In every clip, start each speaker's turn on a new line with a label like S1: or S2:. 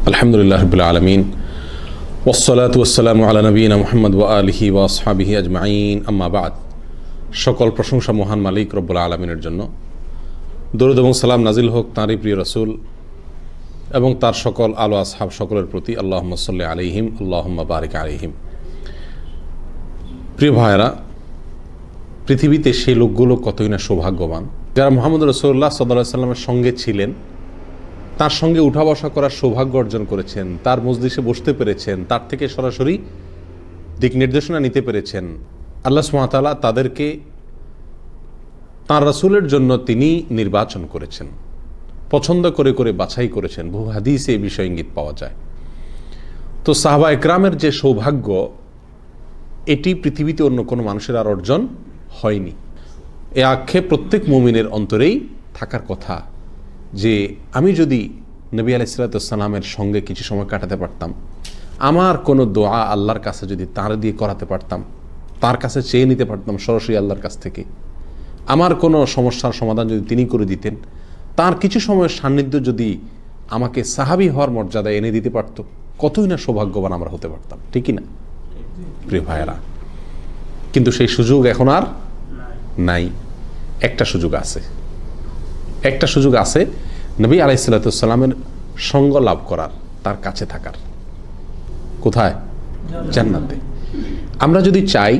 S1: আলহামদুলিল্লাহ রাব্বিল আলামিন ওয়াসসালাতু ওয়াসসালামু আলা নবিয়িনা মুহাম্মদ ওয়া আলিহি ওয়া আসহাবিহি আজমাইন আম্মা বা'দ। সকল প্রশংসা মহান মালিক রব্বুল আলামিনের জন্য। দরুদ এবং সালাম নাজিল হোক তাঁরই প্রিয় রাসূল এবং তার সকল আলো আসহাব সকলের প্রতি। আল্লাহুম্মা সাল্লি আলাইহিম আল্লাহুম্মা বারিক আলাইহিম। প্রিয় ভাইরা, পৃথিবীতে সেই লোকগুলো কতই না সৌভাগ্যবান যারা মুহাম্মদ রাসূলুল্লাহ সাল্লাল্লাহু আলাইহি ওয়াসাল্লামের সঙ্গে ছিলেন, তার সঙ্গে উঠা বসা করার সৌভাগ্য অর্জন করেছেন, তার মজলিসে বসতে পেরেছেন, তার থেকে সরাসরি দিক নির্দেশনা নিতে পেরেছেন। আল্লাহ সুবহানাহু ওয়া তাআলা তাদেরকে তাঁর রাসূলের জন্য তিনি নির্বাচন করেছেন, পছন্দ করে করে বাছাই করেছেন। বহু হাদিসে এই বিষয়ে ইঙ্গিত পাওয়া যায়। তো সাহাবা একরামের যে সৌভাগ্য, এটি পৃথিবীতে অন্য কোনো মানুষের আর অর্জন হয়নি। এ আক্ষেপ প্রত্যেক মুমিনের অন্তরেই থাকার কথা যে আমি যদি নবী আলাইহিস সালামের সঙ্গে কিছু সময় কাটাতে পারতাম, আমার কোনো দোয়া আল্লাহর কাছে যদি তার দিয়ে করাতে পারতাম, তার কাছে চেয়ে নিতে পারতাম সরাসরি আল্লাহর কাছ থেকে, আমার কোনো সমস্যার সমাধান যদি তিনি করে দিতেন, তার কিছু সময়ের সান্নিধ্য যদি আমাকে সাহাবী হওয়ার মর্যাদা এনে দিতে পারত, কতই না সৌভাগ্যবান আমরা হতে পারতাম, ঠিকই না প্রিয় ভাইয়েরা? কিন্তু সেই সুযোগ এখন আর নাই। একটা সুযোগ আছে, নবী আলাইহিস সালামের সঙ্গ লাভ করার, তার কাছে থাকার। কোথায়? জান্নাতে। আমরা যদি চাই,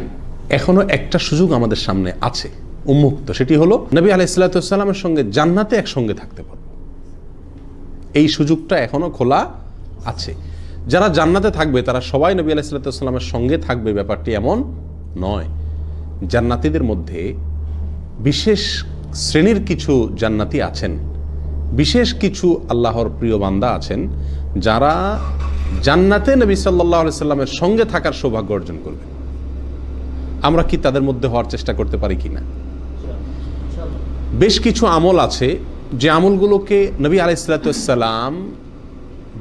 S1: এখনো একটা সুযোগ আমাদের সামনে আছে উন্মুক্ত, সেটি হলো নবী আলাইহিস সালামের সঙ্গে জান্নাতে একসঙ্গে থাকতে পারব। এই সুযোগটা এখনো খোলা আছে। যারা জান্নাতে থাকবে তারা সবাই নবী আলাইহিস সালামের সঙ্গে থাকবে, ব্যাপারটি এমন নয়। জান্নাতীদের মধ্যে বিশেষ শ্রেণীর কিছু জান্নাতি আছেন, বিশেষ কিছু আল্লাহর প্রিয় বান্দা আছেন, যারা জান্নাতে নবী সাল্লাল্লাহু আলাইহি সাল্লামের সঙ্গে থাকার সৌভাগ্য অর্জন করবে। আমরা কি তাদের মধ্যে হওয়ার চেষ্টা করতে পারি কিনা? বেশ কিছু আমল আছে যে আমলগুলোকে নবী আলাইহিস সালাম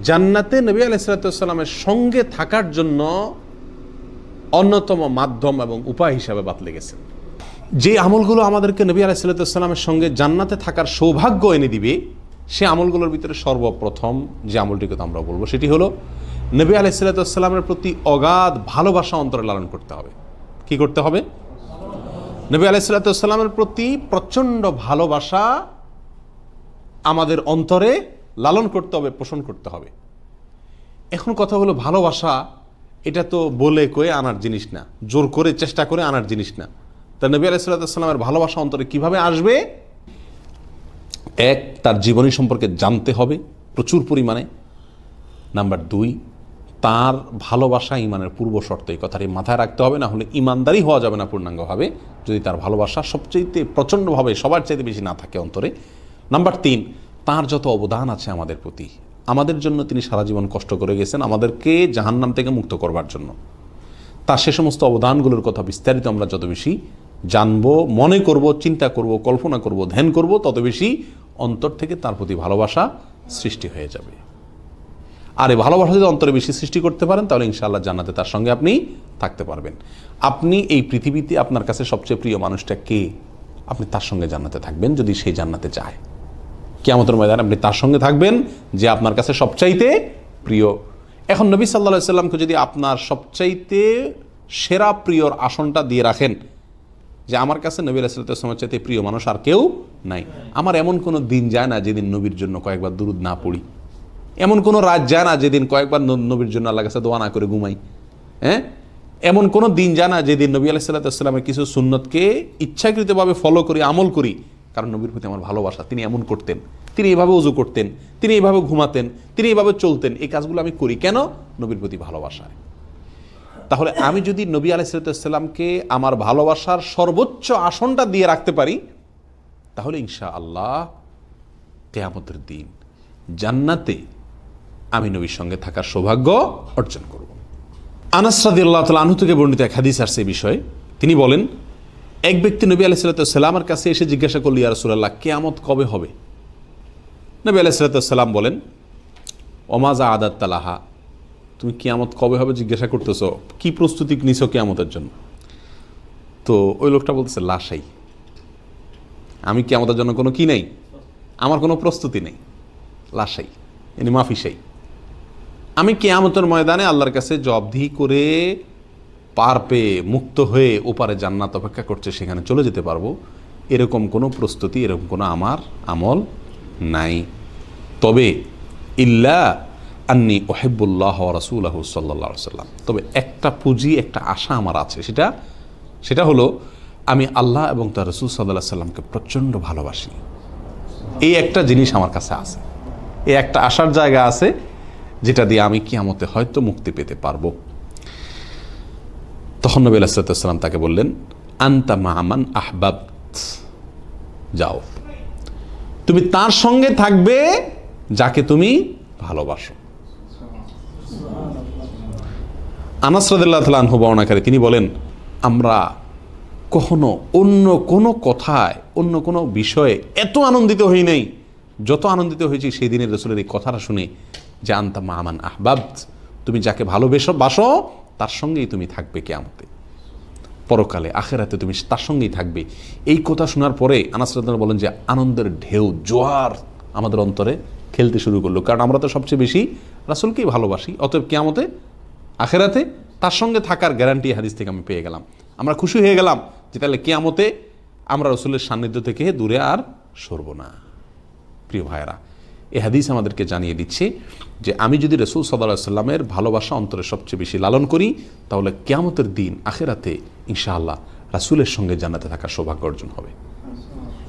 S1: জান্নাতে নবী আলাইহিস সালামের সঙ্গে থাকার জন্য অন্যতম মাধ্যম এবং উপায় হিসাবে বাতলে গেছেন। যে আমলগুলো আমাদেরকে নবী আলাইহিস সালামের সঙ্গে জান্নাতে থাকার সৌভাগ্য এনে দিবে, সে আমলগুলোর ভিতরে সর্বপ্রথম যে আমলটিকে আমরা বলবো সেটি হলো নবী আলাইহিস সালামের প্রতি অগাধ ভালোবাসা অন্তরে লালন করতে হবে। কি করতে হবে? নবী আলাইহিস সালামের প্রতি প্রচণ্ড ভালোবাসা আমাদের অন্তরে লালন করতে হবে, পোষণ করতে হবে। এখন কথা হলো, ভালোবাসা এটা তো বলে কয়ে আনার জিনিস না, জোর করে চেষ্টা করে আনার জিনিস না। তা নবী আলাইহিস সালামের ভালোবাসা অন্তরে কিভাবে আসবে? এক, তার জীবনী সম্পর্কে জানতে হবে প্রচুর পরিমাণে। নাম্বার দুই, তার ভালোবাসা ইমানের পূর্ব শর্ত, এই কথাটি মাথায় রাখতে হবে, না হলে ইমানদারি হওয়া যাবে না পূর্ণাঙ্গভাবে যদি তার ভালোবাসা সবচেয়ে প্রচণ্ডভাবে সবার চাইতে বেশি না থাকে অন্তরে। নাম্বার তিন, তার যত অবদান আছে আমাদের প্রতি, আমাদের জন্য তিনি সারা জীবন কষ্ট করে গেছেন আমাদেরকে জাহান্নাম থেকে মুক্ত করবার জন্য, তার সে সমস্ত অবদানগুলোর কথা বিস্তারিত আমরা যত বেশি জানবো, মনে করব, চিন্তা করব, কল্পনা করব, ধ্যান করব, তত বেশি অন্তর থেকে তার প্রতি ভালোবাসা সৃষ্টি হয়ে যাবে। আর এই ভালোবাসা যদি অন্তরে বেশি সৃষ্টি করতে পারেন, তাহলে ইনশাআল্লাহ জান্নাতে তার সঙ্গে আপনি থাকতে পারবেন। আপনি এই পৃথিবীতে আপনার কাছে সবচেয়ে প্রিয় মানুষটা কে, আপনি তার সঙ্গে জান্নাতে থাকবেন যদি সেই জান্নাতে যায়। কিয়ামতের ময়দানে আপনি তার সঙ্গে থাকবেন যে আপনার কাছে সবচাইতে প্রিয়। এখন নবী সাল্লাল্লাহু আলাইহি সাল্লামকে যদি আপনার সবচাইতে সেরা প্রিয়র আসনটা দিয়ে রাখেন, যে আমার কাছে নবী আলাইহিস সালামের চাইতে প্রিয় মানুষ আর কেউ নাই, আমার এমন কোনো দিন যায় না যেদিন নবীর জন্য কয়েকবার দুরূদ না পড়ি, এমন কোনো রাত যায় না যেদিন কয়েকবার নবীর জন্য আল্লাহর কাছে দোয়া না করে ঘুমাই, এমন কোনো দিন যায় না যেদিন নবী আলাইহিস সালামের কিছু সুন্নতকে ইচ্ছাকৃতভাবে ফলো করি, আমল করি, কারণ নবীর প্রতি আমার ভালোবাসা। তিনি এমন করতেন, তিনি এইভাবে ওযু করতেন, তিনি এইভাবে ঘুমাতেন, তিনি এইভাবে চলতেন, এই কাজগুলো আমি করি কেন? নবীর প্রতি ভালোবাসায়। তাহলে আমি যদি নবী আলাইহিস সালামকে আমার ভালোবাসার সর্বোচ্চ আসনটা দিয়ে রাখতে পারি, তাহলে ইনশাআল্লাহ কিয়ামতের দিন জান্নাতে আমি নবীর সঙ্গে থাকার সৌভাগ্য অর্জন করব। আনাস রাদিয়াল্লাহু তাআলা আনহু থেকে বর্ণিত এক হাদিস আসছে এই বিষয়ে। তিনি বলেন, এক ব্যক্তি নবী আলাইহিস সালামের কাছে এসে জিজ্ঞাসা করল, ইয়া রাসূলুল্লাহ, কিয়ামত কবে হবে? নবী আলাইহিস সালাম বলেন, ওমাযা আদাত্তা লাহা, তুমি কিয়ামত কবে হবে জিজ্ঞাসা করতেছো, কি প্রস্তুতি নিছো কিয়ামতের জন্য? তো ওই লোকটা বলতেছে, লাশাই, আমি কিয়ামতের জন্য কোনো কি নেই, আমার কোনো প্রস্তুতি নেই, লাশাই, মাফিসাই। আমি কিয়ামতের ময়দানে আল্লাহর কাছে জবাবদিহি করে পার পেয়ে মুক্ত হয়ে ওপারে জান্নাত অপেক্ষা করছে, সেখানে চলে যেতে পারবো, এরকম কোনো প্রস্তুতি, এরকম কোনো আমার আমল নাই। তবে ইল্লা আন্নি ওহেবুল্লাহ রাসূলুহু সাল্লাল্লাহু আলাইহি ওয়াসাল্লাম, তবে একটা পুঁজি, একটা আশা আমার আছে, সেটা হলো আমি আল্লাহ এবং তার রাসূল সাল্লাল্লাহু আলাইহি ওয়াসাল্লামকে প্রচণ্ড ভালোবাসি। এই একটা জিনিস আমার কাছে আছে, এই একটা আশার জায়গা আছে, যেটা দিয়ে আমি কিয়ামতে হয়তো মুক্তি পেতে পারবো। তখন নবী আলাইহিস সালাতু ওয়াস সালাম তাকে বললেন, আনতা মা'মান আহবাবত, যাও, তুমি তার সঙ্গে থাকবে যাকে তুমি ভালোবাসো। আনাস রাদিয়াল্লাহু তাআলা আনহু বর্ণনাকারী, তিনি বলেন, আমরা কখনো অন্য কোনো কথায়, অন্য কোনো বিষয়ে এত আনন্দিত হই নাই যত আনন্দিত হয়েছি সেই দিনের রাসূলের এই কথাটা শুনে, যে আনতা মা'মান আহবাবত, তুমি যাকে ভালোবাসো তার সঙ্গেই তুমি থাকবে কিয়ামতে, পরকালে আখিরাতে তুমি তার সঙ্গেই থাকবে। এই কথা শোনার পরে আনাস রাদিয়াল্লাহু বলেন যে আনন্দের ঢেউ, জোয়ার আমাদের অন্তরে খেলতে শুরু করলো, কারণ আমরা তো সবচেয়ে বেশি রাসূলকেই ভালোবাসি, অতএব কিয়ামতে আখিরাতে তার সঙ্গে থাকার গ্যারান্টি হাদিস থেকে আমি পেয়ে গেলাম। আমরা খুশি হয়ে গেলাম যে তাহলে কিয়ামতে আমরা রাসূলের সান্নিধ্য থেকে দূরে আর সরব না। প্রিয় ভাইয়েরা, এই হাদিস আমাদেরকে জানিয়ে দিচ্ছে যে আমি যদি রাসূল সাল্লাল্লাহু আলাইহি ওয়াসাল্লামের ভালোবাসা অন্তরে সবচেয়ে বেশি লালন করি, তাহলে কিয়ামতের দিন আখিরাতে ইনশাআল্লাহ রাসূলের সঙ্গে জান্নাতে থাকার সৌভাগ্য অর্জন হবে।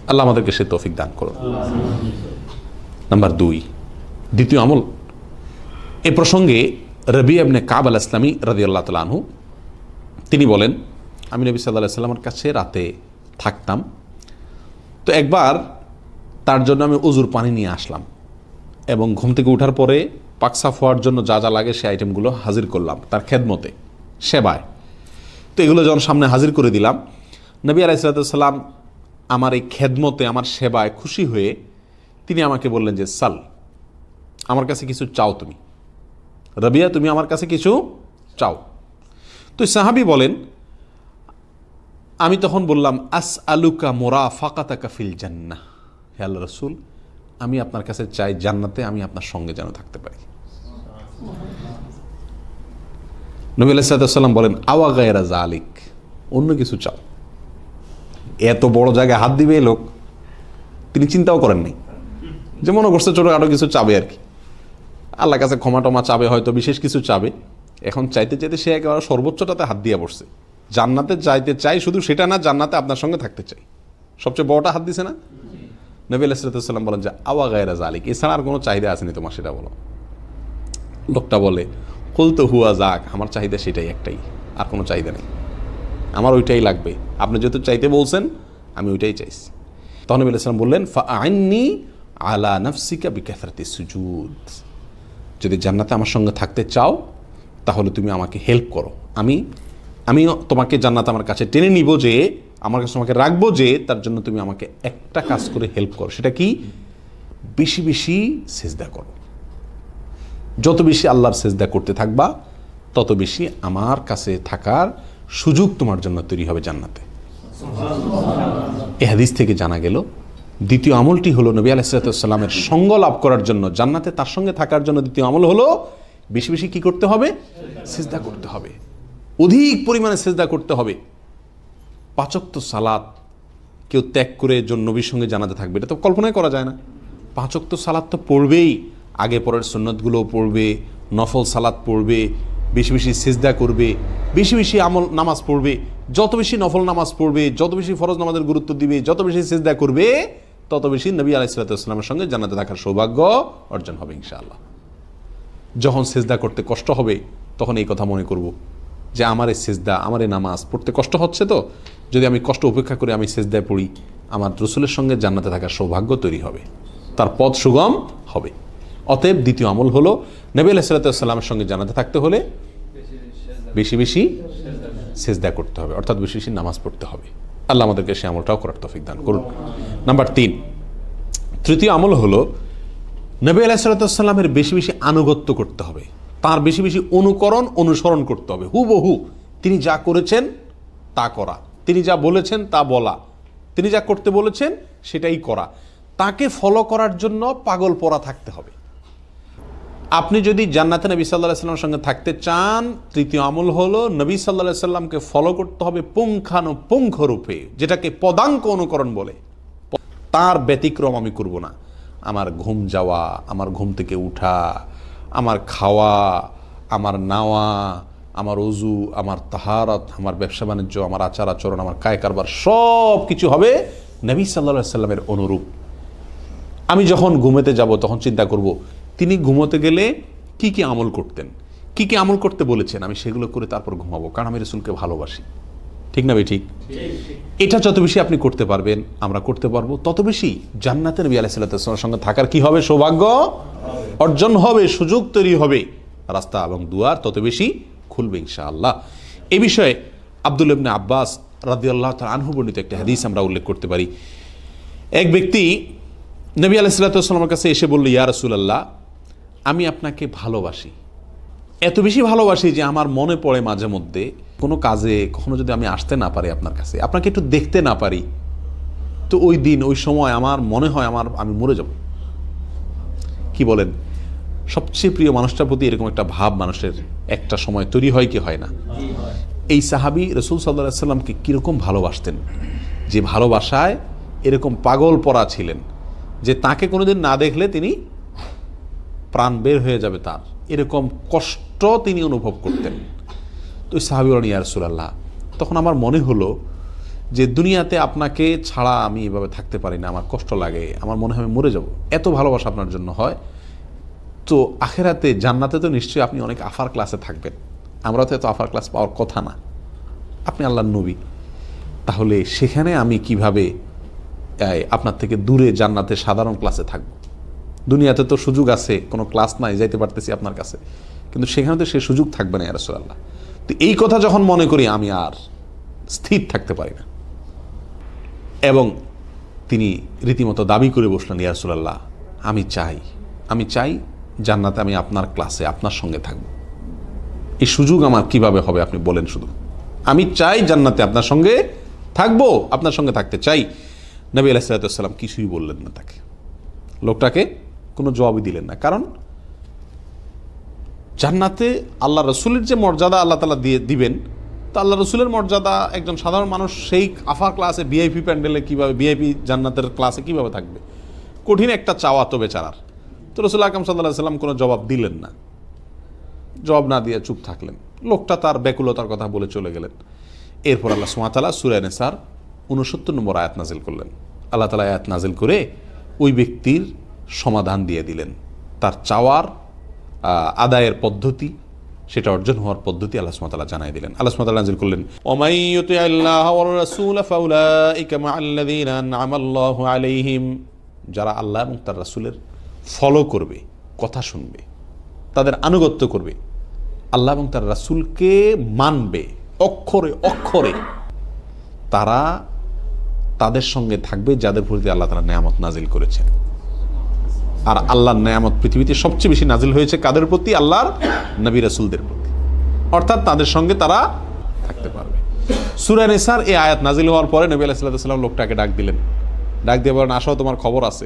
S1: আল্লাহ আমাদেরকে সে তৌফিক দান করুন। নাম্বার 2, দ্বিতীয় আমল। এ প্রসঙ্গে রবিয়া ইবনে কাব আল ইসলামী রাদিয়াল্লাহু তাআলা আনহু তিনি বলেন, আমি নবী সাল্লাল্লাহু আলাইহি ওয়াসাল্লামের কাছে রাতে থাকতাম, তো একবার তার জন্য আমি উজুর পানি নিয়ে আসলাম এবং ঘুম থেকে ওঠার পরে পাক সাফ হওয়ার জন্য যা যা লাগে সেই আইটেমগুলো হাজির করলাম তার খেদমতে, সেবায়। তো এগুলো যখন সামনে হাজির করে দিলাম, নবী আলাইহিস সালাম আমার এই খেদমতে, আমার সেবায় খুশি হয়ে তিনি আমাকে বললেন যে, সাল, আমার কাছে কিছু চাও তুমি, রবিয়া তুমি আমার কাছে কিছু চাও। তো সাহাবী বলেন, আমি তখন বললাম, আসআলুকা মুরাফাকাতাকা ফিল জান্নাহ, হে আল্লাহর রাসূল, আমি আপনার কাছে চাই জান্নাতে আমি আপনার সঙ্গে যেন থাকতে পারি। নবী আলাইহিস সালাম বলেন, আওয়া গায়রা যালিক, অন্য কিছু চাও। এত বড় জায়গায় হাত দিবে লোক, তিনি চিন্তাও করেন নাই, যে মনে করছে ছোটখাটো কিছু চাবে আর কি, আল্লাহর কাছে ক্ষমা টমা চাবে, হয়তো বিশেষ কিছু চাবে। এখন চাইতে চাইতে সে একেবারে সর্বোচ্চটাতে হাত দিয়ে বসছে, জান্নাতে চাইতে চাই, শুধু সেটা না, জান্নাতে আপনার সঙ্গে থাকতে চাই, সবচেয়ে বড়টা হাত দিছে না। নবী আলাইহিস সালাম বলেন যে, আওয়া গায়রা যালিক, এছাড়া আর কোনো চাহিদা আসেনি তোমার, সেটা বলো। লোকটা বলে, কুলতু হুয়া যাক, আমার চাহিদা সেটাই একটাই, আর কোনো চাহিদা নেই, আমার ওইটাই লাগবে, আপনি যেহেতু চাইতে বলছেন আমি ওইটাই চাইছি। তখন নবী আলাইহিস সালাম বললেন, ফাআইন্নি আলা নাফসিকা বিকাসরাতি সুজুদ, যদি জান্নাতে আমার সঙ্গে থাকতে চাও তাহলে তুমি আমাকে হেল্প করো, আমি তোমাকে জান্নাতে আমার কাছে টেনে নিব, যে আমার কাছে তোমাকে রাখবো, যে তার জন্য তুমি আমাকে একটা কাজ করে হেল্প করো। সেটা কি? বেশি বেশি সিজদা করো। যত বেশি আল্লাহর সিজদা করতে থাকবা, তত বেশি আমার কাছে থাকার সুযোগ তোমার জন্য তৈরি হবে জান্নাতে। এই হাদিস থেকে জানা গেল দ্বিতীয় আমলটি হলো নবী আলাইহিস সালামের সঙ্গ লাভ করার জন্য, জান্নাতে তার সঙ্গে থাকার জন্য দ্বিতীয় আমল হলো বেশি বেশি কি করতে হবে? সিজদা করতে হবে, অধিক পরিমাণে সিজদা করতে হবে। 5 ওয়াক্ত সালাত কেউ ত্যাগ করে নবীর সঙ্গে জানাতে থাকবে, এটা তো কল্পনাই করা যায় না। 5 ওয়াক্ত সালাত তো পড়বেই, আগে পরের সুন্নতগুলো পড়বে, নফল সালাত পড়বে, বেশি বেশি সিজদা করবে, বেশি বেশি আমল নামাজ পড়বে। যত বেশি নফল নামাজ পড়বে, যত বেশি ফরজ নামাজের গুরুত্ব দিবে, যত বেশি সিজদা করবে, তত বেশি নবী আলাইহিস সালামের সঙ্গে জান্নাতে থাকার সৌভাগ্য অর্জন হবে ইনশাআল্লাহ। যখন সিজদা করতে কষ্ট হবে তখন এই কথা মনে করব যে আমার এই সিজদা, আমার এই নামাজ পড়তে কষ্ট হচ্ছে, তো যদি আমি কষ্ট উপেক্ষা করে আমি সিজদায় পড়ি, আমার রাসূলের সঙ্গে জান্নাতে থাকার সৌভাগ্য তৈরি হবে, তার পথ সুগম হবে। অতএব দ্বিতীয় আমল হলো নবী আলাইহিস সালামের সঙ্গে জান্নাতে থাকতে হলে বেশি বেশি সিজদা করতে হবে, অর্থাৎ বেশি বেশি নামাজ পড়তে হবে। আল্লাহ আমাদেরকে সেই আমলটাও করার তৌফিক দান করুন। নাম্বার 3, তৃতীয় আমল হলো নবী আলাইহিস সালামের বেশি বেশি আনুগত্য করতে হবে, তার বেশি বেশি অনুসরণ করতে হবে। হুবহু তিনি যা করেছেন তা করা, তিনি যা বলেছেন তা বলা, তিনি যা করতে বলেছেন সেটাই করা, তাকে ফলো করার জন্য পাগল পড়া থাকতে হবে। আপনি যদি জান্নাতে নবী সাল্লাল্লাহু আলাইহি সাল্লামের সঙ্গে থাকতে চান, তৃতীয় আমল হলো নবী সাল্লাল্লাহু আলাইহি সাল্লামকে ফলো করতে হবে পুঙ্খানুপুঙ্খ রূপে, যেটাকে পদাঙ্ক অনুকরণ বলে। তার ব্যতিক্রম আমি করব না। আমার ঘুম যাওয়া, আমার ঘুম থেকে উঠা, আমার খাওয়া, আমার নাওয়া, আমার অজু, আমার তাহারাত, আমার ব্যবসা বাণিজ্য, আমার আচার আচরণ, আমার কায় কারবার সব কিছু হবে নবী সাল্লাল্লাহু আলাইহি সাল্লামের অনুরূপ। আমি যখন ঘুমাতে যাব তখন চিন্তা করব তিনি ঘুমোতে গেলে কি কি আমল করতেন, কি কি আমল করতে বলেছেন, আমি সেগুলো করে তারপর ঘুমাবো, কারণ আমি রাসূলকে ভালোবাসি। ঠিক না ভাই? ঠিক। এটা যত বেশি আপনি করতে পারবেন, আমরা করতে পারবো, তত বেশি জান্নাতে নবী আলাইহিস সালামের সঙ্গে থাকার কি হবে? সৌভাগ্য অর্জন হবে, সুযোগ তৈরি হবে, রাস্তা এবং দুয়ার তত বেশি খুলবে ইনশাআল্লাহ। এই বিষয়ে আব্দুল্লাহ ইবনে আব্বাস রাদিয়াল্লাহু তাআলা আনহু বর্ণিত একটা হাদিস আমরা উল্লেখ করতে পারি। এক ব্যক্তি নবী আলাইহিস সালামের কাছে এসে বলল, ইয়া রাসূলুল্লাহ, আমি আপনাকে ভালোবাসি, এত বেশি ভালোবাসি যে আমার মনে পড়ে মাঝে মধ্যে কোনো কাজে কখনো যদি আমি আসতে না পারি আপনার কাছে, আপনাকে একটু দেখতে না পারি, তো ওই দিন ওই সময় আমার মনে হয় আমি মরে যাব। কি বলেন? সবচেয়ে প্রিয় মানুষটার প্রতি এরকম একটা ভাব মানুষের একটা সময় তৈরি হয় কি হয় না? এই সাহাবী রাসূল সাল্লাল্লাহু আলাইহি সাল্লামকে কীরকম ভালোবাসতেন, যে ভালোবাসায় এরকম পাগল পড়া ছিলেন যে তাকে কোনোদিন না দেখলে তিনি প্রাণ বের হয়ে যাবে, তার এরকম কষ্ট তিনি অনুভব করতেন। তো ওই সাহাবী বলেন, ইয়া রাসূলুল্লাহ, তখন আমার মনে হলো যে দুনিয়াতে আপনাকে ছাড়া আমি এভাবে থাকতে পারি না, আমার কষ্ট লাগে, আমার মনে হয় আমি মরে যাব, এত ভালোবাসা আপনার জন্য হয়, তো আখেরাতে জান্নাতে তো নিশ্চয়ই আপনি অনেক আফার ক্লাসে থাকবেন, আমরা তো এত আফার ক্লাস পাওয়ার কথা না, আপনি আল্লাহর নবী, তাহলে সেখানে আমি কিভাবে আপনার থেকে দূরে জান্নাতে সাধারণ ক্লাসে থাকব? দুনিয়াতে তো সুযোগ আছে, কোনো ক্লাস নাই, যাইতে পারতেছি আপনার কাছে, কিন্তু সেখানে তো সে সুযোগ থাকবে না ইয়া রাসূলুল্লাহ। তো এই কথা যখন মনে করি আমি আর স্থির থাকতে পারি না, এবং তিনি রীতিমতো দাবি করে বসলেন, ইয়া রাসূলুল্লাহ, আমি চাই জান্নাতে আমি আপনার ক্লাসে আপনার সঙ্গে থাকব, এই সুযোগ আমার কিভাবে হবে আপনি বলেন শুধু, আমি চাই জান্নাতে আপনার সঙ্গে থাকবো, আপনার সঙ্গে থাকতে চাই। নবী আলাইহিস সালাম কিছুই বললেন না তাকে, লোকটাকে কোনো জবাবই দিলেন না, কারণ জান্নাতে আল্লাহ রসুলের যে মর্যাদা আল্লাহ তাআলা দিবেন, তো আল্লাহ রসুলের মর্যাদা একজন সাধারণ মানুষ সেই আফার ক্লাসে ভিআইপি প্যান্ডেলে কীভাবে, ভিআইপি জান্নাতের ক্লাসে কীভাবে থাকবে? কঠিন একটা চাওয়া তো বেচারার। তো রাসূল আকরাম সাল্লাল্লাহু আলাইহি সাল্লাম কোনো জবাব দিলেন না, জবাব না দিয়ে চুপ থাকলেন, লোকটা তার ব্যাকুলতার কথা বলে চলে গেলেন। এরপর আল্লাহ সুবহানাহু ওয়া তাআলা সূরা নিসার 69 নম্বর আয়াত নাজিল করলেন। আল্লাহ তাআলা আয়াত নাজিল করে ওই ব্যক্তির সমাধান দিয়ে দিলেন, তার চাওয়ার আদায়ের পদ্ধতি, সেটা অর্জন হওয়ার পদ্ধতি আল্লাহ সুবহানাহু ওয়া তাআলা জানাই দিলেন। আল্লাহ সুবহানাহু ওয়া তাআলা নাজিল করলেন, ওয়া মান ইউতি'আল্লাহা ওয়ার রাসূলা ফাউলাইকা মা'আল্লাযীনা আন'আমাল্লাহু আলাইহিম, যারা আল্লাহ এবং তার রাসূলের ফলো করবে, কথা শুনবে, তাদের আনুগত্য করবে, আল্লাহ এবং তার রাসূলকে মানবে অক্ষরে অক্ষরে, তারা তাদের সঙ্গে থাকবে যাদের প্রতি আল্লাহ তাআলা নেয়ামত নাজিল করেছেন। আর আল্লাহর নেয়ামত পৃথিবীতে সবচেয়ে বেশি নাজিল হয়েছে কাদের প্রতি? আল্লাহর নবী রাসূলদের প্রতি, অর্থাৎ তাদের সঙ্গে তারা থাকতে পারবে। সূরা নিসার এই আয়াত নাজিল হওয়ার পরে নবী আলাইহিস সালাম লোকটাকে ডাক দিলেন, ডাক দিয়ে বলেন, আসো, তোমার খবর আছে,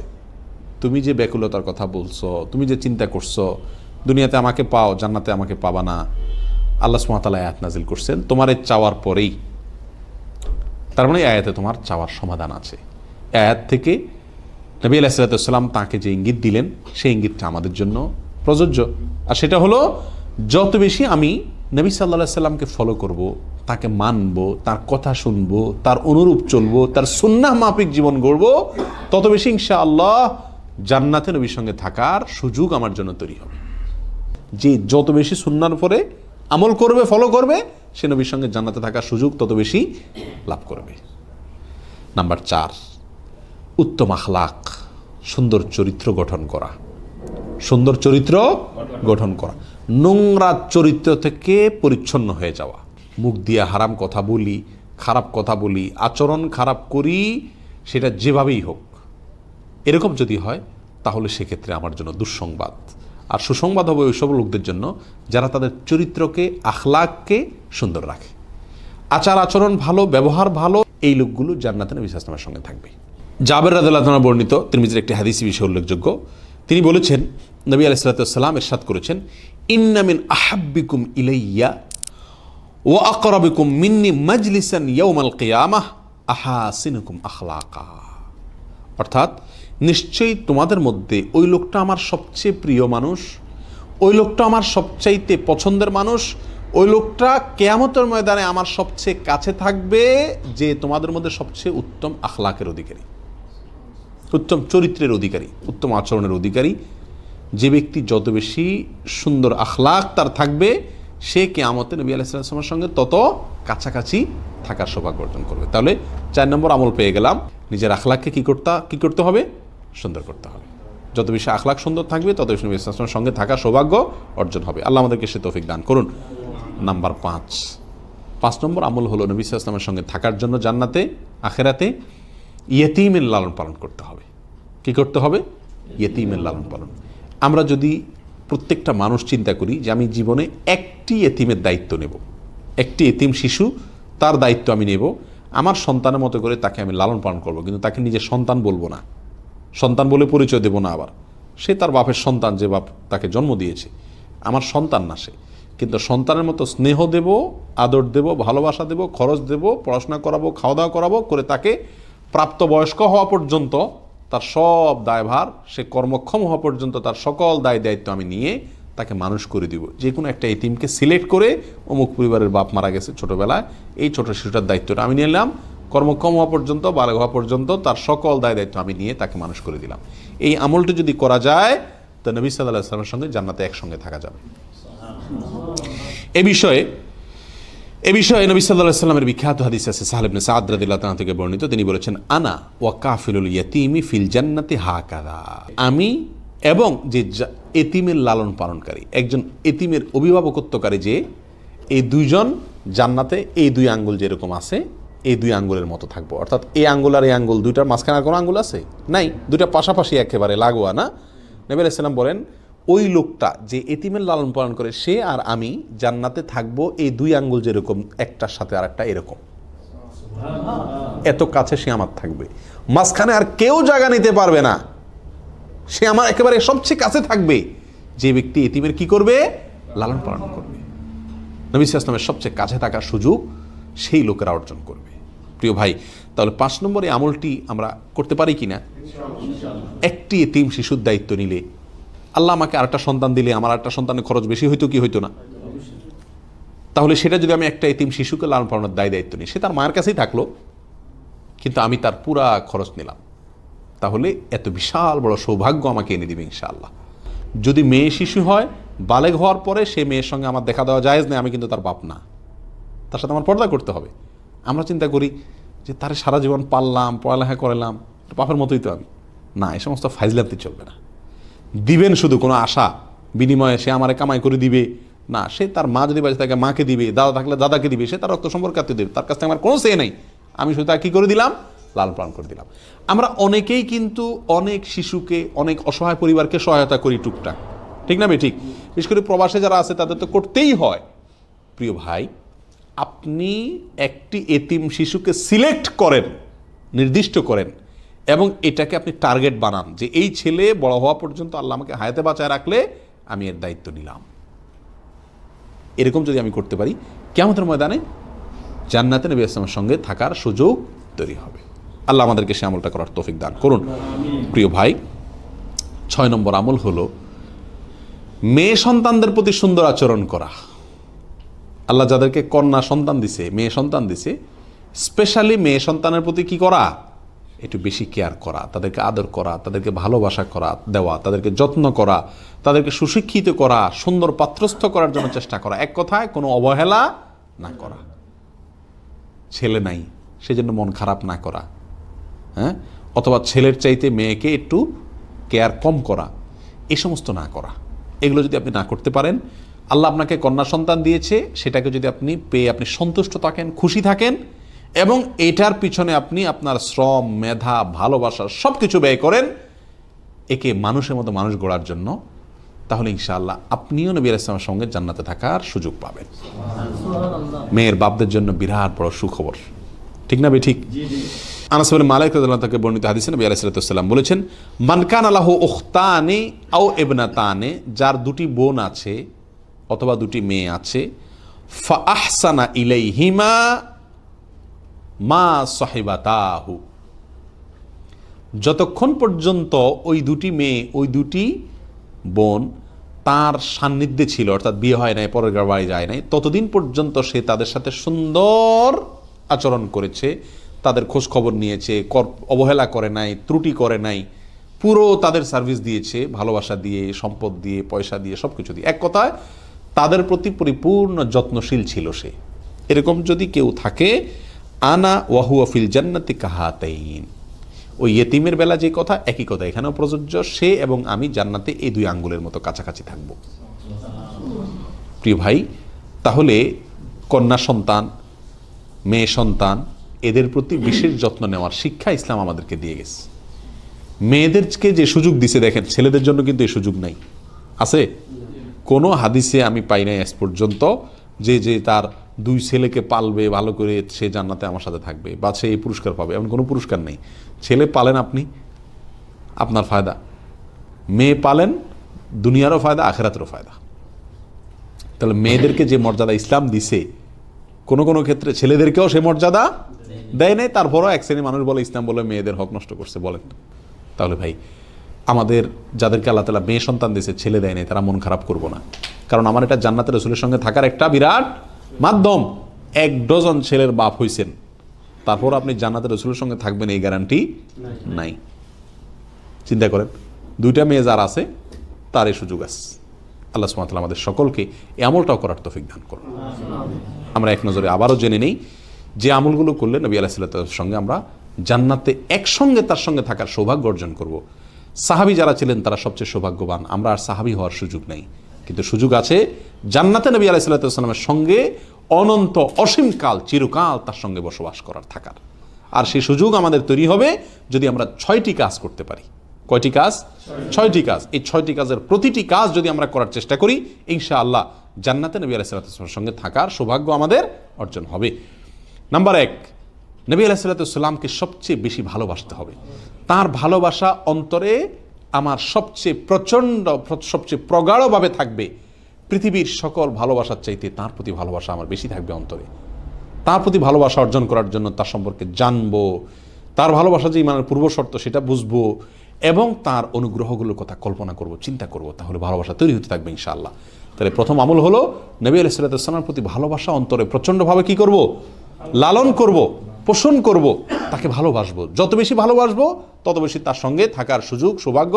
S1: তুমি যে ব্যাকুলতার কথা বলছো, তুমি যে চিন্তা করছো দুনিয়াতে আমাকে পাও, জান্নাতে আমাকে পাবা না, আল্লাহ সুবহানাহু ওয়া তাআলা আয়াত নাজিল করছেন তোমার এই চাওয়ার পরেই, তার মানে আয়াতে তোমার চাওয়ার সমাধান আছে। আয়াত থেকে নবী আলাইহিস সালাম তাকে যে ইঙ্গিত দিলেন সেই ইঙ্গিতটা আমাদের জন্য প্রযোজ্য, আর সেটা হলো যত বেশি আমি নবী সাল্লাল্লাহু আলাইহি সাল্লামকে ফলো করব, তাকে মানব, তার কথা শুনবো, তার অনুরূপ চলবো, তার সুন্নাহ মাফিক জীবন গড়ব, তত বেশি ইনশাআল্লাহ জান্নাতে নবীর সঙ্গে থাকার সুযোগ আমার জন্য তৈরি হবে। যে যত বেশি সুন্নাহর পরে আমল করবে, ফলো করবে, সে নবীর সঙ্গে জান্নাতে থাকার সুযোগ তত বেশি লাভ করবে। নাম্বার 4, উত্তম আখলাক, সুন্দর চরিত্র গঠন করা, সুন্দর চরিত্র গঠন করা, নোংরা চরিত্র থেকে পরিচ্ছন্ন হয়ে যাওয়া। মুখ দিয়ে হারাম কথা বলি, খারাপ কথা বলি, আচরণ খারাপ করি, সেটা যেভাবেই হোক, এরকম যদি হয় তাহলে সেক্ষেত্রে আমার জন্য দুঃসংবাদ। আর সুসংবাদ হবে ওই সব লোকদের জন্য যারা তাদের চরিত্রকে, আখলাককে সুন্দর রাখে, আচার আচরণ ভালো, ব্যবহার ভালো, এই লোকগুলো জান্নাতে নবী সাল্লাল্লাহু আলাইহি ওয়াসাল্লামের সঙ্গে থাকবে। জাবের রাদিয়াল্লাহু আনহু বর্ণিত তিরমিজির একটি হাদিসে বিষয় উল্লেখযোগ্য, তিনি বলেছেন, নবী আলাইহিস সালাম ইরশাদ করেছেন, ইন্না মিন আহাব্বিকুম ইলাইয়া ওয়া আকরাবিকুম মিন্নি মাজলিসান ইয়াউমাল কিয়ামাহ আহাসিনুকুম আখলাকা। অর্থাৎ নিশ্চয়ই তোমাদের মধ্যে ওই লোকটা আমার সবচেয়ে প্রিয় মানুষ, ওই লোকটা আমার সবচাইতে পছন্দের মানুষ, ওই লোকটা কিয়ামতের ময়দানে আমার সবচেয়ে কাছে থাকবে যে তোমাদের মধ্যে সবচেয়ে উত্তম আখলাকের অধিকারী, উত্তম চরিত্রের অধিকারী, উত্তম আচরণের অধিকারী। যে ব্যক্তি যত বেশি সুন্দর আখলাক তার থাকবে, সে কিয়ামতে নবী আলাইহিস সালামের সঙ্গে তত কাছাকাছি থাকার সৌভাগ্য অর্জন করবে। তাহলে 4 নম্বর আমল পেয়ে গেলাম, নিজের আখলাককে কি করতে হবে? সুন্দর করতে হবে। যত বেশি আখলাক সুন্দর থাকবে, তত বেশি নবী আলাইহিস সালামের সঙ্গে থাকার সৌভাগ্য অর্জন হবে। আল্লাহ আমাদেরকে সে তৌফিক দান করুন। নাম্বার 5 নম্বর আমল হলো নবী সাল্লাল্লাহু আলাইহি ওয়াসাল্লামের সঙ্গে থাকার জন্য জান্নাতে আখিরাতে ইয়েতিমের লালন পালন করতে হবে। কি করতে হবে? ইয়েতিমের লালন পালন। আমরা যদি প্রত্যেকটা মানুষ চিন্তা করি যে আমি জীবনে একটি এতিমের দায়িত্ব নেব, একটি এতিম শিশু, তার দায়িত্ব আমি নেব, আমার সন্তানের মতো করে তাকে আমি লালন পালন করব, কিন্তু তাকে নিজের সন্তান বলবো না, সন্তান বলে পরিচয় দেব না। আবার সে তার বাপের সন্তান, যে বাপ তাকে জন্ম দিয়েছে, আমার সন্তান না সে, কিন্তু সন্তানের মতো স্নেহ দেব, আদর দেব, ভালোবাসা দেব, খরচ দেব, পড়াশোনা করাবো, খাওয়া দাওয়া করাবো, করে তাকে প্রাপ্তবয়স্ক হওয়া পর্যন্ত তার সব দায়ভার, সে কর্মক্ষম হওয়া পর্যন্ত তার সকল দায়িত্ব আমি নিয়ে তাকে মানুষ করে দিব। যে কোনো একটা এতিমকে সিলেক্ট করে, অমুক পরিবারের বাপ মারা গেছে ছোটোবেলায়, এই ছোটো শিশুটার দায়িত্বটা আমি নিলাম, কর্মক্ষম হওয়া পর্যন্ত, বালক হওয়া পর্যন্ত তার সকল দায়িত্ব আমি নিয়ে তাকে মানুষ করে দিলাম। এই আমলটি যদি করা যায়, তো নবী সাল্লাল্লাহু আলাইহি ওয়াসাল্লামের সঙ্গে জান্নাতে একসঙ্গে থাকা যাবে। এ বিষয়ে নবী সাল্লাল্লাহু আলাইহি ওয়াসাল্লামের বিখ্যাত হাদিস আছে, সাহল ইবনে সাদ রাদিয়াল্লাহু তাআলা থেকে বর্ণিত। তিনি বলেছেন, আনা ওয়া কাফিলুল ইয়াতীমি ফিল জান্নাতি হাকাযা। আমি এবং যে এতিমের লালন পালনকারী, একজন এতিমের অভিভাবকত্বকারী, যে এই দুইজন জান্নাতে এই 2 আঙ্গুল যেরকম আছে, এই 2 আঙ্গুলের মতো থাকবো। অর্থাৎ এই আঙ্গুল আর এই আঙ্গুল, দুইটার মাঝখানে আর কোনো আঙ্গুল আছে? নাই, দুইটা পাশাপাশি একেবারে লাগোয়া না। নবী আলাইহিস সালাম বলেন, ওই লোকটা যে এতিমের লালন পালন করে, সে আর আমি জান্নাতে থাকবো এই 2 আঙ্গুল যেরকম, একটার সাথে আর একটা এরকম, এত কাছে সে আমার থাকবে, মাঝখানে আর কেউ জায়গা নিতে পারবে না, সে আমার একেবারে সবচেয়ে কাছে থাকবে। যে ব্যক্তি এতিমের কি করবে? লালন পালন করবে। নবী সাল্লাল্লাহু আলাইহি ওয়াসাল্লামের সবচেয়ে কাছে থাকার সুযোগ সেই লোকেরা অর্জন করবে। প্রিয় ভাই, তাহলে 5 নম্বরে আমলটি আমরা করতে পারি কিনা? একটি এতিম শিশুর দায়িত্ব নিলে, আল্লাহ আমাকে আরেকটা সন্তান দিলে আমার আরেকটা সন্তানের খরচ বেশি হইতো কি হইতো না? তাহলে সেটা যদি আমি একটা এতিম শিশুকে লালন পালনের দায়িত্ব নিই, সে তার মায়ের কাছেই থাকলো, কিন্তু আমি তার পুরা খরচ নিলাম, তাহলে এত বিশাল বড় সৌভাগ্য আমাকে এনে দিবে ইনশাআল্লাহ। যদি মেয়ে শিশু হয়, বালেগ হওয়ার পরে সে মেয়ের সঙ্গে আমার দেখা দেওয়া জায়েজ নেই, আমি কিন্তু তার বাপ না, তার সাথে আমার পর্দা করতে হবে। আমরা চিন্তা করি যে তারে সারা জীবন পাললাম, পড়ালেখা করালাম, বাপের মতোই তো আমি, না, এই সমস্ত ফাইজলামতি চলবে না। দিবেন শুধু কোনো আশা বিনিময়ে সে আমারে কামাই করে দিবে না, সে তার মা যদি বাঁচে থাকে মাকে দিবে, দাদা থাকলে দাদাকে দিবে, সে তার রক্ত সম্পর্ক দেবে, তার কাছ থেকে আমার কোনো সে নেই, আমি শুধু তাকে কী করে দিলাম? লালন পালন করে দিলাম। আমরা অনেকেই কিন্তু অনেক শিশুকে, অনেক অসহায় পরিবারকে সহায়তা করি টুকটাক, ঠিক না? ঠিক, বিশেষ করে প্রবাসে যারা আছে তাদের তো করতেই হয়। প্রিয় ভাই, আপনি একটি এতিম শিশুকে সিলেক্ট করেন, নির্দিষ্ট করেন, এবং এটাকে আপনি টার্গেট বানান যে এই ছেলে বড় হওয়া পর্যন্ত আল্লাহ আমাকে হায়াতে বাঁচায় রাখলে আমি এর দায়িত্ব নিলাম। এরকম যদি আমি করতে পারি, কিয়ামতের ময়দানে জান্নাতে নবী ইসলামের সঙ্গে থাকার সুযোগ তৈরি হবে। আল্লাহ আমাদেরকে সে আমলটা করার তৌফিক দান করুন। প্রিয় ভাই, 6 নম্বর আমল হলো মেয়ে সন্তানদের প্রতি সুন্দর আচরণ করা। আল্লাহ যাদেরকে কন্যা সন্তান দিছে, মেয়ে সন্তান দিছে, স্পেশালি মেয়ে সন্তানের প্রতি কি করা? একটু বেশি কেয়ার করা, তাদেরকে আদর করা, তাদেরকে ভালোবাসা করা দেওয়া, তাদেরকে যত্ন করা, তাদেরকে সুশিক্ষিত করা, সুন্দর পাত্রস্থ করার জন্য চেষ্টা করা, এক কথায় কোনো অবহেলা না করা। ছেলে নাই সেজন্য মন খারাপ না করা, হ্যাঁ, অথবা ছেলের চাইতে মেয়েকে একটু কেয়ার কম করা, এই সমস্ত না করা। এগুলো যদি আপনি না করতে পারেন, আল্লাহ আপনাকে কন্যা সন্তান দিয়েছে, সেটাকে যদি আপনি পেয়ে আপনি সন্তুষ্ট থাকেন, খুশি থাকেন, এবং এটার পিছনে আপনি আপনার শ্রম, মেধা, ভালোবাসা সব কিছু ব্যয় করেন একে মানুষের মতো মানুষ গড়ার জন্য, তাহলে ইনশাআল্লাহ আপনিও নবী আলাইহিস সালামের সঙ্গে জান্নাতে থাকার সুযোগ পাবেন। মেয়ের বাপদের জন্য বিরাট বড় সুখবর, ঠিক না? ঠিক। আনাস ইবনে মালিক রাদিয়াল্লাহু আনহু থেকে বর্ণিত হাদিসে নবী আলাইহিস সালাম বলেছেন, মান কানা লাহু উখতানি আও ইবনাতানি, যার দুটি বোন আছে অথবা দুটি মেয়ে আছে, ফা আহসানা ইলাইহিমা মা সাহিবাতাহু, যতক্ষণ পর্যন্ত ওই দুটি মেয়ে ওই দুটি বোন তার সান্নিধ্যে ছিল, অর্থাৎ বিয়ে হয় নাই, পরের বাড়ি যায় নাই, ততদিন পর্যন্ত সে তাদের সাথে সুন্দর আচরণ করেছে, তাদের খোঁজ খবর নিয়েছে, অবহেলা করে নাই, ত্রুটি করে নাই, পুরো তাদের সার্ভিস দিয়েছে, ভালোবাসা দিয়ে, সম্পদ দিয়ে, পয়সা দিয়ে, সব কিছু দিয়ে, এক কথায় তাদের প্রতি পরিপূর্ণ যত্নশীল ছিল সে। এরকম যদি কেউ থাকে, আনা ওয়াহুয়া ফিল জান্নাতি কাহাতাইন, ওই ইয়েতিমের বেলা যে কথা একই কথা এখানেও প্রযোজ্য, সে এবং আমি জান্নাতে এই দুই আঙ্গুলের মতো কাছাকাছি থাকব। প্রিয় ভাই, তাহলে কন্যা সন্তান, মেয়ে সন্তান, এদের প্রতি বিশেষ যত্ন নেওয়ার শিক্ষা ইসলাম আমাদেরকে দিয়ে গেছে। মেয়েদেরকে যে সুযোগ দিছে দেখেন, ছেলেদের জন্য কিন্তু এই সুযোগ নাই। আছে কোনো হাদিসে আমি পাই নাই আজ পর্যন্ত যে যে তার দুই ছেলেকে পালবে ভালো করে সে জান্নাতে আমার সাথে থাকবে বা সে এই পুরস্কার পাবে, এমন কোনো পুরস্কার নেই। ছেলে পালেন আপনি, আপনার ফায়দা, মেয়ে পালেন, দুনিয়ারও ফায়দা, আখেরাতেরও ফায়দা। তাহলে মেয়েদেরকে যে মর্যাদা ইসলাম দিছে, কোনো কোনো ক্ষেত্রে ছেলেদেরকেও সে মর্যাদা দেয় নাই, তারপরও এক শ্রেণী মানুষ বলে ইসলাম বলে মেয়েদের হক নষ্ট করছে। বলেন তাহলে ভাই, আমাদের যাদেরকে আল্লাহ তাআলা মেয়ে সন্তান দিয়েছে ছেলে দেয় নাই, তারা মন খারাপ করবো না, কারণ আমার এটা জান্নাতের রাসূলের সঙ্গে থাকার একটা বিরাট মাধ্যম। 1 ডজন ছেলের বাপ হইছেন, তারপর আপনি জান্নাতের রাসূলের সঙ্গে থাকবেন এই গ্যারান্টি নাই। চিন্তা করেন, 2টা মেয়ে যার আছে তার এই সুযোগ আছে। আল্লাহ সুবহানাহু ওয়া তাআলা আমাদের সকলকে এই আমলটাও করার তৌফিক দান করুন। আমরা এক নজরে আবারও জেনে নেই যে আমলগুলো করলে নবী আলাইহিস সালাতুর সঙ্গে আমরা জান্নাতে একসঙ্গে তার সঙ্গে থাকার সৌভাগ্য অর্জন করব। সাহাবী যারা ছিলেন তারা সবচেয়ে সৌভাগ্যবান, আমরা আর সাহাবী হওয়ার সুযোগ নেই, কিন্তু সুযোগ আছে জান্নাতে নবী আলাইহিস সালামের সঙ্গে অনন্ত অসীমকাল চিরকাল তার সঙ্গে বসবাস করার, থাকার। আর সেই সুযোগ আমাদের তৈরি হবে যদি আমরা 6টি কাজ করতে পারি। কয়টি কাজ? 6টি কাজ। এই 6টি কাজের প্রতিটি কাজ যদি আমরা করার চেষ্টা করি, ইনশাআল্লাহ জান্নাতে নবী আলাইহিস সালামের সঙ্গে থাকার সৌভাগ্য আমাদের অর্জন হবে। নাম্বার 1, নবী আলাইহিস সালামকে সবচেয়ে বেশি ভালোবাসতে হবে। তার ভালোবাসা অন্তরে আমার সবচেয়ে প্রচণ্ড, সবচেয়ে প্রগাঢ়ভাবে থাকবে। পৃথিবীর সকল ভালোবাসার চাইতে তার প্রতি ভালোবাসা আমার বেশি থাকবে অন্তরে। তার প্রতি ভালোবাসা অর্জন করার জন্য তার সম্পর্কে জানবো, তার ভালোবাসা যে ইমানের পূর্ব শর্ত সেটা বুঝবো, এবং তার অনুগ্রহগুলোর কথা কল্পনা করব, চিন্তা করব, তাহলে ভালোবাসা তৈরি হতে থাকবে ইনশাআল্লাহ। তাহলে প্রথম আমল হলো নবী আলাইহিস সালামের প্রতি ভালোবাসা অন্তরে প্রচণ্ডভাবে কি করব? লালন করব, পোষণ করব, তাকে ভালোবাসবো। যত বেশি ভালোবাসবো তত বেশি তার সঙ্গে থাকার সুযোগ সৌভাগ্য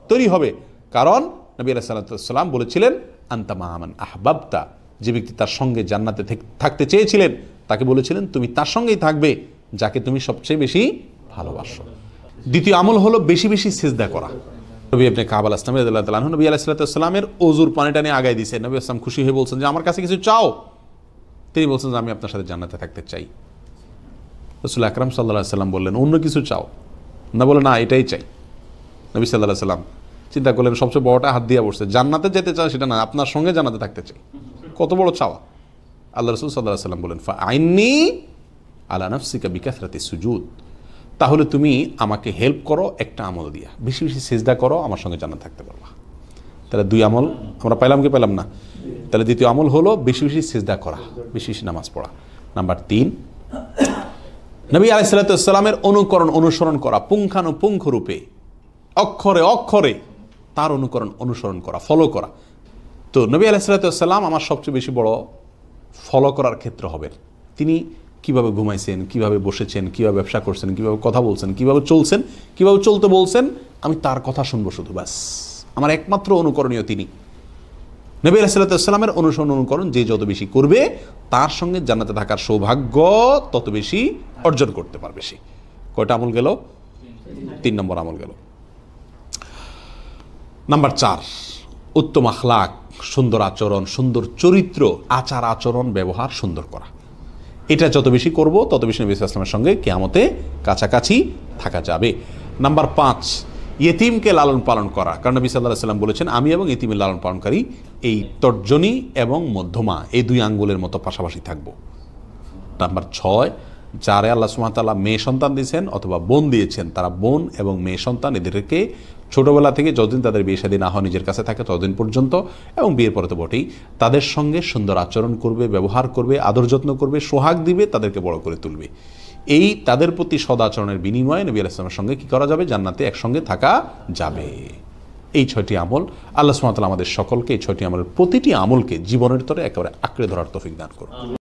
S1: তৈরি হবে। কারণ নবী আলাইহিস সালাম বলেছিলেন, আনতা মা মান আহবাবতা, যে ব্যক্তি তার সঙ্গে জান্নাতে থাকতে চেয়েছিলেন তাকে বলেছিলেন তুমি তার সঙ্গেই থাকবে যাকে তুমি সবচেয়ে বেশি ভালোবাসো। দ্বিতীয় আমল হলো বেশি বেশি সিজদা করা। নবী ইবনে কাব আল-আসলামী রাদিয়াল্লাহু তাআলা আনহু নবী আলাইহিস সালামের ওযুর পানিটা নিয়ে আগায় দিয়েছে। নবী আসলাম খুশি হয়ে বলছেন যে আমার কাছে কিছু চাও। তিনি বলছেন যে আমি আপনার সাথে জান্নাতে থাকতে চাই। রাসূল আকরাম সাল্লাল্লাহু আলাইহি সাল্লাম বললেন অন্য কিছু চাও না? বলে না, এটাই চাই। নবী সাল্লাল্লাহু আলাইহি সাল্লাম চিন্তা করলেন সবচেয়ে বড়টা হাত দিয়ে বসছে, জান্নাতে যেতে চায় সেটা না, আপনার সঙ্গে জান্নাতে থাকতে চাই। কত বড় চাওয়া! আল্লাহ রাসূল সাল্লাল্লাহু আলাইহি সাল্লাম বলেন, ফাআইন্নী আলা নাফসিকা বিকাসরাতি সুজুদ, তাহলে তুমি আমাকে হেল্প করো একটা আমল দিয়া, বেশি বেশি সিজদা করো, আমার সঙ্গে জান্নাতে থাকতে পারবা। তাহলে 2 আমল আমরা পাইলাম কি পেলাম না? তাহলে দ্বিতীয় আমল হলো বেশি বেশি সিজদা করা, বেশি বেশি নামাজ পড়া। নাম্বার 3, নবী আলাইহিস সালামের অনুসরণ করা, পুঙ্খানুপুঙ্খ রূপে, অক্ষরে অক্ষরে তার অনুসরণ করা, ফলো করা। তো নবী আলাইহিস সালাম আমার সবচেয়ে বেশি বড় ফলো করার ক্ষেত্র হবেন। তিনি কিভাবে ঘুমাইছেন, কিভাবে বসেছেন, কিভাবে ব্যবসা করছেন, কিভাবে কথা বলছেন, কিভাবে চলছেন, কিভাবে চলতে বলছেন, আমি তার কথা শুনবো শুধু, ব্যাস। আমার একমাত্র অনুকরণীয় তিনি। নবী আলাইহিস সালামের অনুকরণ যে যত বেশি করবে তার সঙ্গে জান্নাতে থাকার সৌভাগ্য তত বেশি অর্জন করতে পারবে সে। কয়টা আমল গেল? 3 নম্বর আমল গেল। নাম্বার 4, উত্তম আখলাক, সুন্দর আচরণ, সুন্দর চরিত্র, আচার আচরণ, ব্যবহার সুন্দর করা। এটা যত বেশি করব তত বেশি নবী সাল্লাল্লাহু আলাইহি ওয়াসাল্লামের সঙ্গে কিয়ামতে কাছাকাছি থাকা যাবে। নাম্বার 5, ইয়েতিমকে লালন পালন করা। কারণ নবী সাল্লাল্লাহু আলাইহি ওয়াসাল্লাম বলেছেন আমি এবং ইয়েতিমের লালন পালনকারী এই তর্জনী এবং মধ্যমা এই 2 আঙ্গুলের মতো পাশাপাশি থাকব। নাম্বার 6, যারে আল্লাহ সুবহানাহু ওয়া তাআলা মেয়ে সন্তান দিয়েছেন অথবা বোন দিয়েছেন, তারা বোন এবং মেয়ে সন্তান এদেরকে ছোটোবেলা থেকে যতদিন তাদের বিয়ে শাদী না হয় নিজের কাছে থাকে ততদিন পর্যন্ত, এবং বিয়ের পরে তো বটেই, তাদের সঙ্গে সুন্দর আচরণ করবে, ব্যবহার করবে, আদর যত্ন করবে, সোহাগ দিবে, তাদেরকে বড় করে তুলবে। এই তাদের প্রতি সদাচরণের বিনিময়ে নবী আলাইহিস সালামের সঙ্গে কী করা যাবে? জান্নাতে একসঙ্গে থাকা যাবে। এই 6টি আমল, আল্লাহ সুবহানাহু ওয়া তাআলা আমাদের সকলকে এই 6টি আমলের প্রতিটি আমলকে জীবনের তরে একেবারে আঁকড়ে ধরার তৌফিক দান করুন।